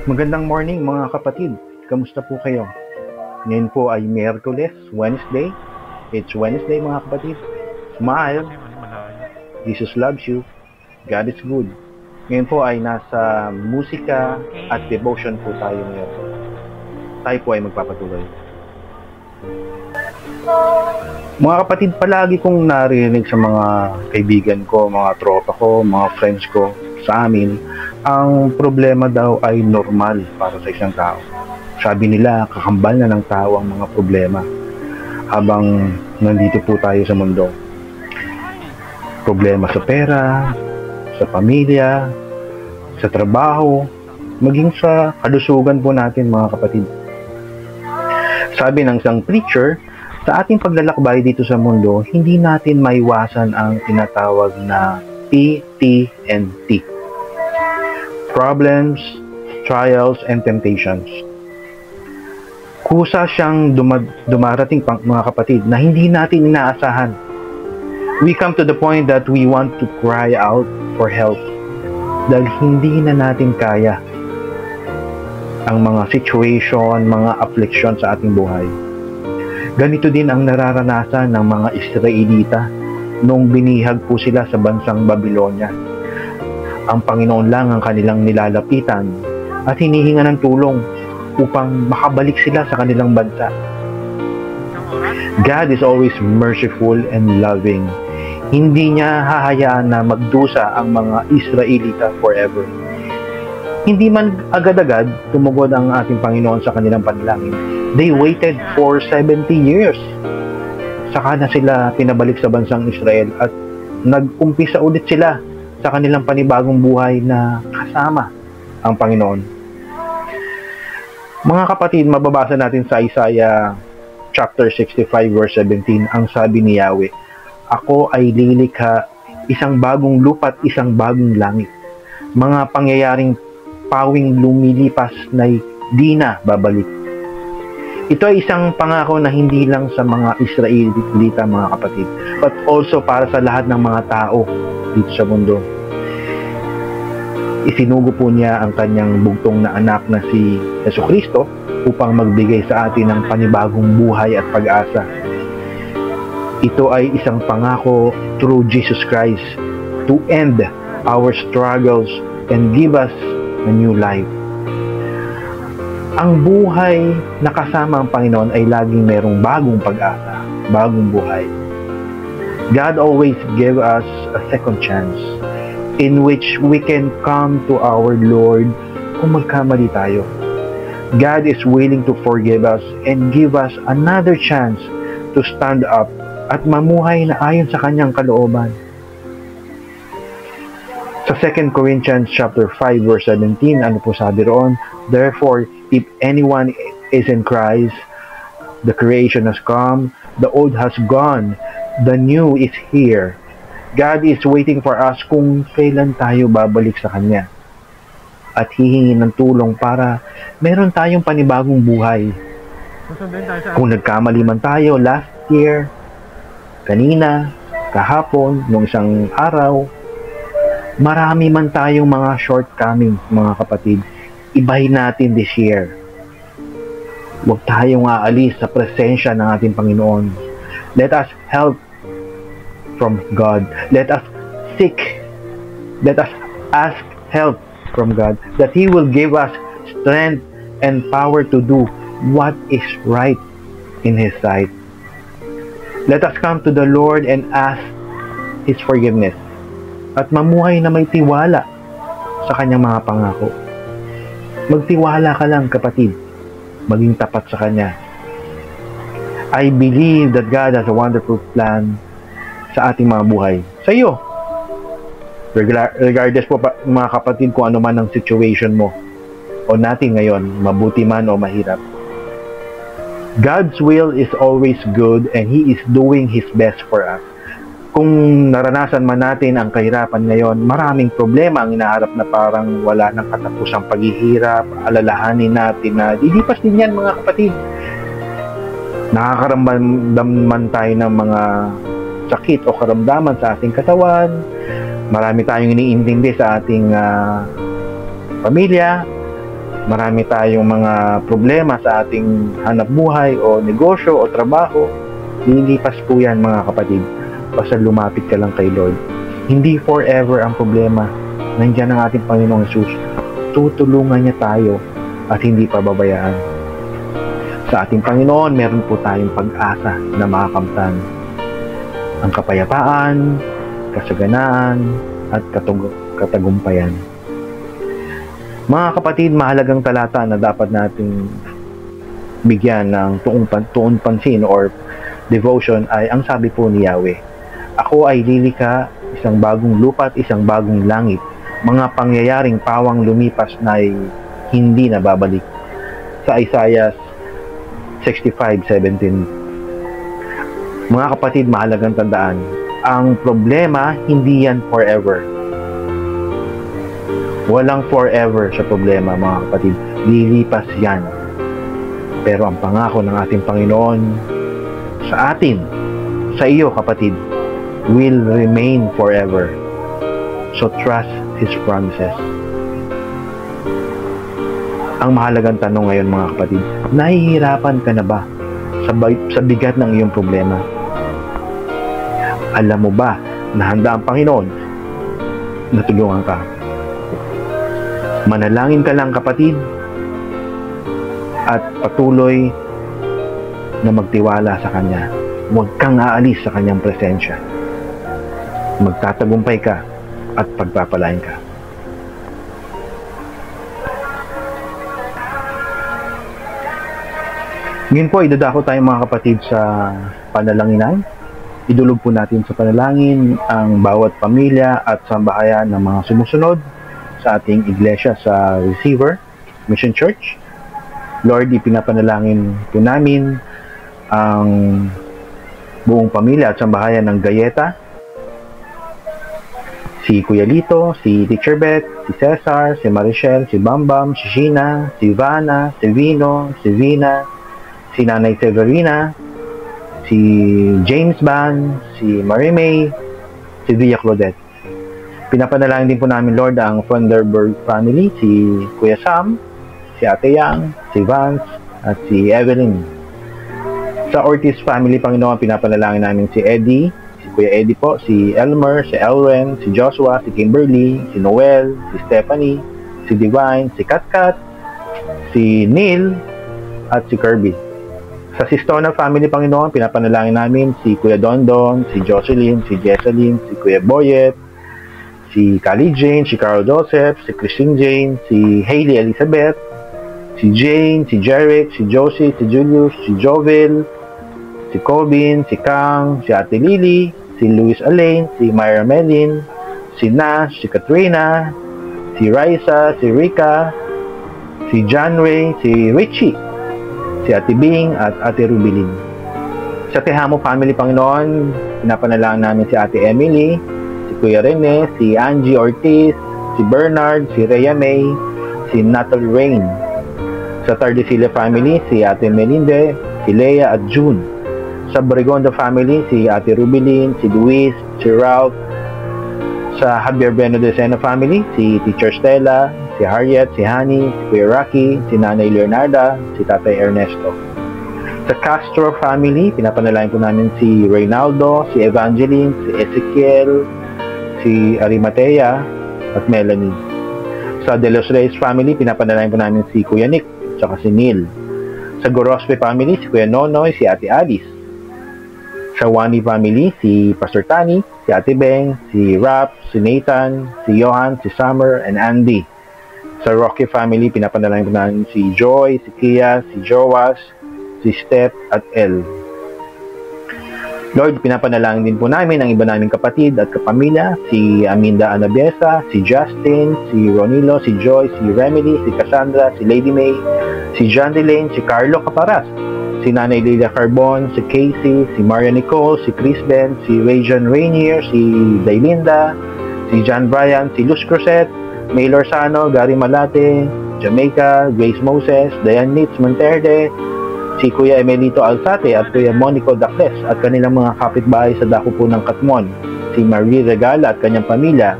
Magandang morning mga kapatid. Kamusta po kayo? Ngayon po ay Miyerkules, Wednesday. It's Wednesday mga kapatid. Smile. Jesus loves you. God is good. Ngayon po ay nasa musika at devotion po tayo ngayon. Tayo po ay magpapatuloy. Mga kapatid, palagi kong narinig sa mga kaibigan ko, mga tropa ko, mga friends ko, sa amin, ang problema daw ay normal para sa isang tao. Sabi nila, kakambal na ng tao ang mga problema habang nandito po tayo sa mundo. Problema sa pera, sa pamilya, sa trabaho, maging sa kalusugan po natin mga kapatid. Sabi ng isang preacher, sa ating paglalakbay dito sa mundo, hindi natin maiwasan ang tinatawag na PTNT. Problems, trials, and temptations. Kusa siyang dumarating mga kapatid na hindi natin inaasahan. We come to the point that we want to cry out for help dahil hindi na natin kaya ang mga situation, mga affliction sa ating buhay. Ganito din ang nararanasan ng mga Israelita nung binihag po sila sa bansang Babylonia. Ang Panginoon lang ang kanilang nilalapitan at hinihinga ng tulong upang makabalik sila sa kanilang bansa. God is always merciful and loving. Hindi niya hahayaan na magdusa ang mga Israelita forever. Hindi man agad-agad tumugod ang ating Panginoon sa kanilang panalangin. They waited for 70 years. Saka na sila pinabalik sa bansang Israel at nag-umpisa ulit sila sa kanilang panibagong buhay na kasama ang Panginoon. Mga kapatid, mababasa natin sa Isaiah chapter 65 verse 17 ang sabi ni Yahweh, "Ako ay lilikha isang bagong lupa at isang bagong langit. Mga pangyayaring pawing lumilipas na di na babalik." Ito ay isang pangako na hindi lang sa mga Israelita mga kapatid, but also para sa lahat ng mga tao dito sa mundo. Isinugo po niya ang kanyang bugtong na anak na si Jesucristo upang magbigay sa atin ng panibagong buhay at pag-asa. Ito ay isang pangako through Jesus Christ to end our struggles and give us a new life. Ang buhay na kasama ang Panginoon ay laging merong bagong pag-asa, bagong buhay. God always gave us a second chance in which we can come to our Lord kung magkamali tayo. God is willing to forgive us and give us another chance to stand up at mamuhay na ayon sa kanyang kalooban. Sa 2 Corinthians chapter 5 verse 17, ano po sabi roon? "Therefore, if anyone is in Christ, the creation has come, the old has gone, the new is here." God is waiting for us kung kailan tayo babalik sa Kanya at hihingi ng tulong para meron tayong panibagong buhay. Kung nagkamali man tayo last year, kanina, kahapon, nung isang araw, marami man tayong mga shortcomings mga kapatid, ibahin natin this year. Huwag tayong aalis sa presensya ng ating Panginoon. Let us help from God. Let us seek, let us ask help from God, that He will give us strength and power to do what is right in His sight. Let us come to the Lord and ask His forgiveness at mamuhay na may tiwala sa Kanyang mga pangako. Magtiwala ka lang kapatid, maging tapat sa Kanya. I believe that God has a wonderful plan sa ating mga buhay. Sa iyo. Regardless po mga kapatid kung ano man ang situation mo o natin ngayon, mabuti man o mahirap. God's will is always good and He is doing His best for us. Kung naranasan man natin ang kahirapan ngayon, maraming problema ang inaharap na parang wala nang katapusang paghihirap, alalahanin natin na lilipas din yan mga kapatid. Nakakaramdam man tayo ng mga sakit o karamdaman sa ating katawan. Marami tayong iniintindi sa ating pamilya. Marami tayong mga problema sa ating hanap buhay o negosyo o trabaho. Lilipas po yan mga kapatid. Basta lumapit ka lang kay Lord. Hindi forever ang problema. Nandiyan ang ating Panginoong Jesus. Tutulungan niya tayo at hindi pababayaan. Sa ating Panginoon, meron po tayong pag-asa na makakamtan ang kapayapaan, kasaganaan, at katagumpayan. Mga kapatid, mahalagang talata na dapat nating bigyan ng tuon pansin or devotion ay ang sabi po ni Yahweh. Ako ay lilika, isang bagong lupa at isang bagong langit. Mga pangyayaring pawang lumipas na ay hindi na babalik. Sa Isaiah 65:17. Mga kapatid, mahalagang tandaan, ang problema hindi yan forever. Walang forever sa problema mga kapatid. Lilipas yan. Pero ang pangako ng ating Panginoon sa atin, sa iyo kapatid, will remain forever. So trust His promises. Ang mahalagang tanong ngayon mga kapatid, nahihirapan ka na ba sa bigat ng iyong problema? Alam mo ba na handa ang Panginoon na tulungan ka? Manalangin ka lang kapatid at patuloy na magtiwala sa Kanya. Huwag kang aalis sa Kanyang presensya. Magtatagumpay ka at pagpapalain ka. Ngayon po, idadako tayo mga kapatid sa panalanginan. Idulog po natin sa panalangin ang bawat pamilya at sambahayan ng mga sumusunod sa ating iglesia sa Receiver Mission Church. Lord, ipinapanalangin po namin ang buong pamilya at sambahayan ng Gayeta. Si Kuya Lito, si Teacher Beth, si Cesar, si Marichelle, si Bambam, si Sheena, si Ivana, si Vino, si Vina, si Nanay Severina, si James Ban, si Marimay, si Villa Claudette. Pinapanalangin din po namin, Lord, ang Funderburg family, si Kuya Sam, si Ate Yang, si Vance, at si Evelyn. Sa Ortiz family, Panginoon, pinapanalangin namin si Eddie, si Kuya Eddie po, si Elmer, si Elren, si Joshua, si Kimberly, si Noel, si Stephanie, si Divine, si Katkat, si Neil, at si Kirby. Sa Sistona family, Panginoon, pinapanalangin namin si Kuya Dondon, si Jocelyn, si Jesseline, si Kuya Boyet, si Kali Jane, si Carl Joseph, si Christine Jane, si Hailey Elizabeth, si Jane, si Jeric, si Josie, si Julius, si Jovel, si Colvin, si Kang, si Ate Lily, si Luis Alain, si Myra Melin, si Nash, si Katrina, si Raisa, si Rika, si John Ray, si Richie, si Ate Bing, at Ate Rubilin. Sa Tejamo family, Panginoon, pinapanalangin namin si Ate Emily, si Kuya Rene, si Angie Ortiz, si Bernard, si Rhea May, si Natalie Rain. Sa Tardecilla family, si Ate Melinde, si Leia at June. Sa Borigondo family, si Ate Rubilin, si Luis, si Ralph. Sa Javier Beno de Sena family, si Teacher Stella, si Harriet, si Honey, si Kuya Rocky, si Nanay Leonarda, si Tatay Ernesto. Sa Castro family, pinapanalangin po namin si Reynaldo, si Evangeline, si Ezekiel, si Arimatea, at Melanie. Sa De Los Reyes family, pinapanalangin po namin si Kuya Nick, saka si Neil. Sa Gorospe family, si Kuya Nonoy, si Ate Alice. Sa Wani family, si Pastor Tani, si Ate Beng, si Rap, si Nathan, si Johan, si Summer, and Andy. Sa Rocky family, pinapanalangin po namin si Joy, si Kia, si Joas, si Steph, at El. Lord, pinapanalangin din po namin ang iba naming kapatid at kapamilya, si Aminda Anabiesa, si Justin, si Ronilo, si Joy, si Remedy, si Cassandra, si Lady May, si John Delane, si Carlo Caparas, si Nanay Lilia Carbon, si Casey, si Maria Nicole, si Chris Ben, si Rajan Rainier, si Daylinda, si John Bryan, si Luz Cruzet, May Lorsano, Gary Malate, Jamaica, Grace Moses, Diane Nitz Monterde, si Kuya Emelito Alzate at Kuya Monico Dacles at kanilang mga kapitbahay sa dako po ng Katmon, si Marie Regala at kanyang pamilya,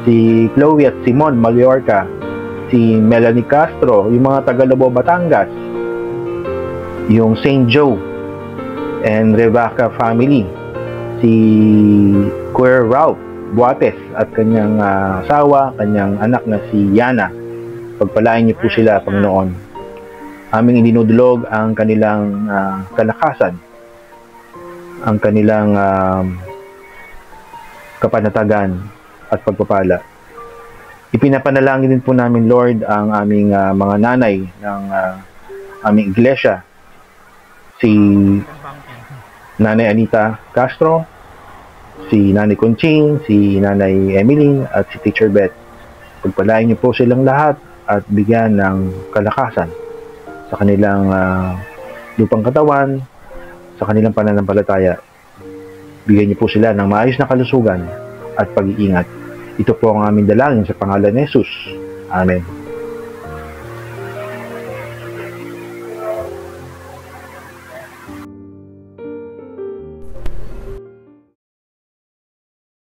si Chloe at Simon Mallorca, si si Melanie Castro, yung mga taga Lobo, Batangas, yung St. Joe and Revaca family, si Kuya Ralph Buates at kanyang asawa, kanyang anak na si Yana. Pagpalain niyo po sila, Panginoon. Aming idinudulog ang kanilang kalakasan, ang kanilang kapanatagan at pagpapala. Ipinapanalangin din po namin, Lord, ang aming mga nanay ng aming iglesia, si Nanay Anita Castro, si Nanay Conching, si Nanay Emeline, at si Teacher Beth. Pagpalain niyo po silang lahat at bigyan ng kalakasan sa kanilang lupang katawan, sa kanilang pananampalataya. Bigyan niyo po sila ng maayos na kalusugan at pag-iingat. Ito po ang aming dalangin sa pangalan ni Jesus. Amen.